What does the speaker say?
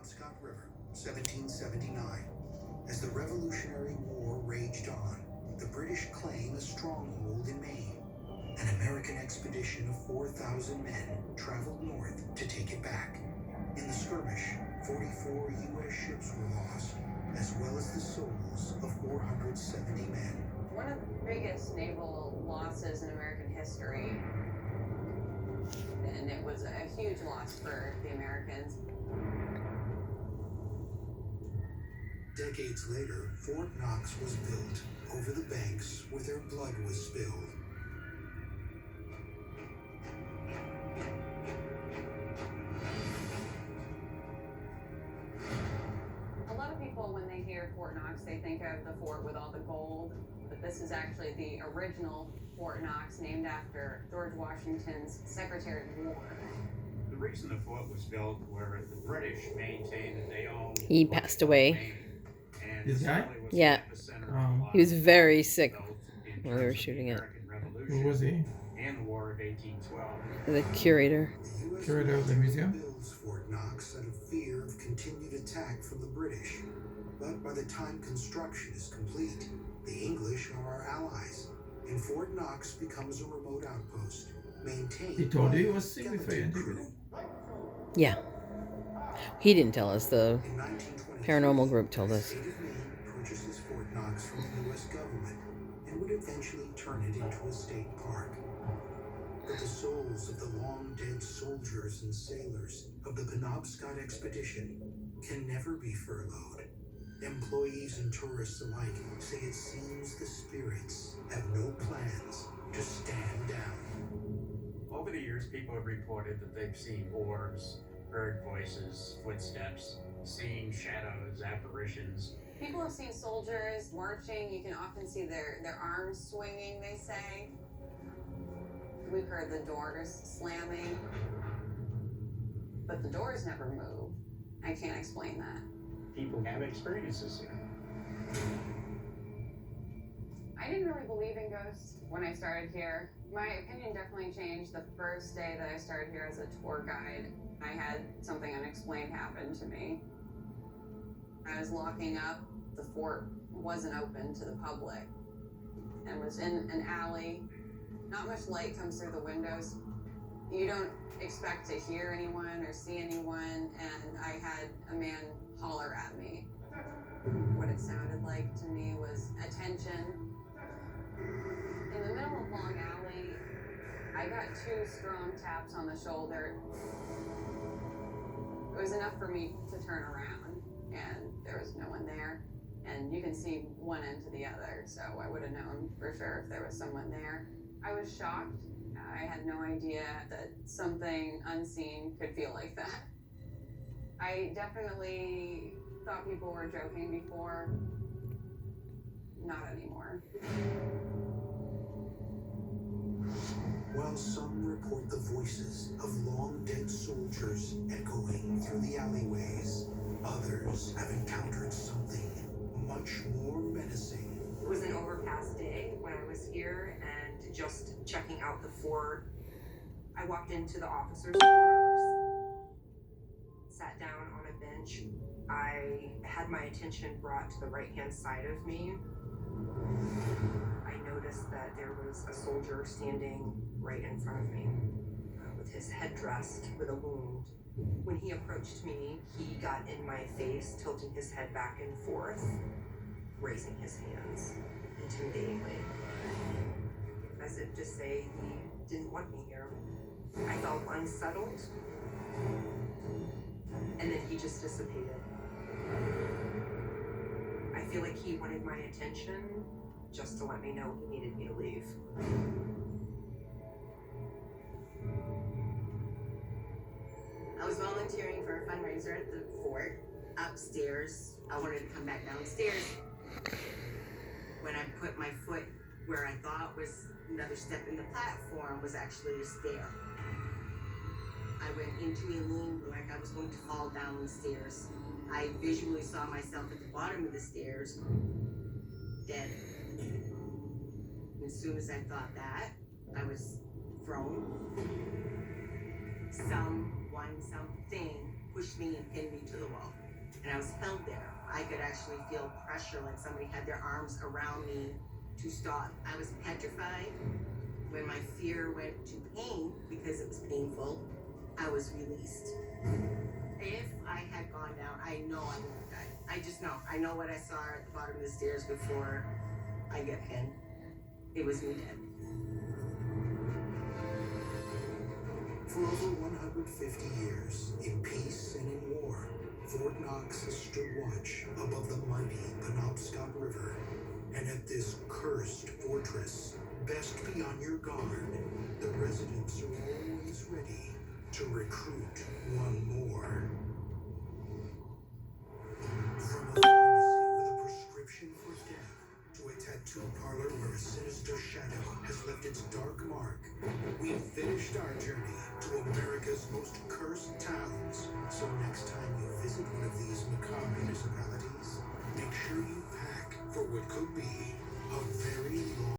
Penobscot River, 1779. As the Revolutionary War raged on, the British claimed a stronghold in Maine. An American expedition of 4,000 men traveled north to take it back. In the skirmish, 44 U.S. ships were lost, as well as the souls of 470 men. One of the biggest naval losses in American history, and it was a huge loss for the Americans. Decades later, Fort Knox was built over the banks where their blood was spilled. A lot of people, when they hear Fort Knox, they think of the fort with all the gold, but this is actually the original Fort Knox, named after George Washington's Secretary of War. The reason the fort was built were the British maintained that they owned. He passed away. This guy? Yeah. He was very sick when we were shooting it. Who was he? And the War of 1812. The curator. Curator of the museum? Builds Fort Knox out of fear of continued attack from the British. But by the time construction is complete, the English are our allies, and Fort Knox becomes a remote outpost, maintained. He told by you he a was sick before you skeleton entered crew. Yeah. He didn't tell us. The In 1923, paranormal group told the us. state of Maine purchases Fort Knox from the U.S. government and would eventually turn it into a state park. But the souls of the long-dead soldiers and sailors of the Penobscot expedition can never be furloughed. Employees and tourists alike say it seems the spirits have no plans to stand down. Over the years, people have reported that they've seen orbs, heard voices, footsteps, seen shadows, apparitions. People have seen soldiers marching. You can often see their arms swinging, they say. We've heard the doors slamming, but the doors never move. I can't explain that. People have experiences here. I didn't really believe in ghosts when I started here. My opinion definitely changed the first day that I started here as a tour guide. I had something unexplained happen to me. I was locking up. The fort wasn't open to the public and was in an alley. Not much light comes through the windows. You don't expect to hear anyone or see anyone, and I had a man holler at me. What it sounded like to me was attention. In the middle of Long Alley, I got 2 strong taps on the shoulder. It was enough for me to turn around, and there was no one there. And you can see one end to the other, so I would have known for sure if there was someone there. I was shocked. I had no idea that something unseen could feel like that. I definitely thought people were joking before. Not anymore. While some report the voices of long-dead soldiers echoing through the alleyways, others have encountered something much more menacing. It was an overcast day when I was here and just checking out the fort. I walked into the officers' quarters, sat down on a bench. I had my attention brought to the right-hand side of me. I noticed that there was a soldier standing right in front of me with his head dressed with a wound. When he approached me, he got in my face, tilting his head back and forth, raising his hands intimidatingly, as if to say he didn't want me here. I felt unsettled, and then he just dissipated. I feel like he wanted my attention just to let me know he needed me to leave. I was volunteering for a fundraiser at the fort upstairs. I wanted to come back downstairs. When I put my foot where I thought was another step in the platform was actually a stair. I went into a lean like I was going to fall down the stairs. I visually saw myself at the bottom of the stairs, dead. As soon as I thought that, I was thrown. Someone, something pushed me and pinned me to the wall. And I was held there. I could actually feel pressure, like somebody had their arms around me to stop. I was petrified. When my fear went to pain, because it was painful, I was released. If I had gone down, I know I would have died. I just know. I know what I saw at the bottom of the stairs before I get pinned. It was me dead. For over 150 years, in peace and in war, Fort Knox has stood watch above the mighty Penobscot River. And at this cursed fortress, best be on your guard. The residents are always ready to recruit one more. From a pharmacy with a prescription for death to a tattoo parlor where a sinister shadow has left its dark mark, we've finished our journey to America's most cursed towns. So next time you visit one of these macabre municipalities, make sure you pack for what could be a very long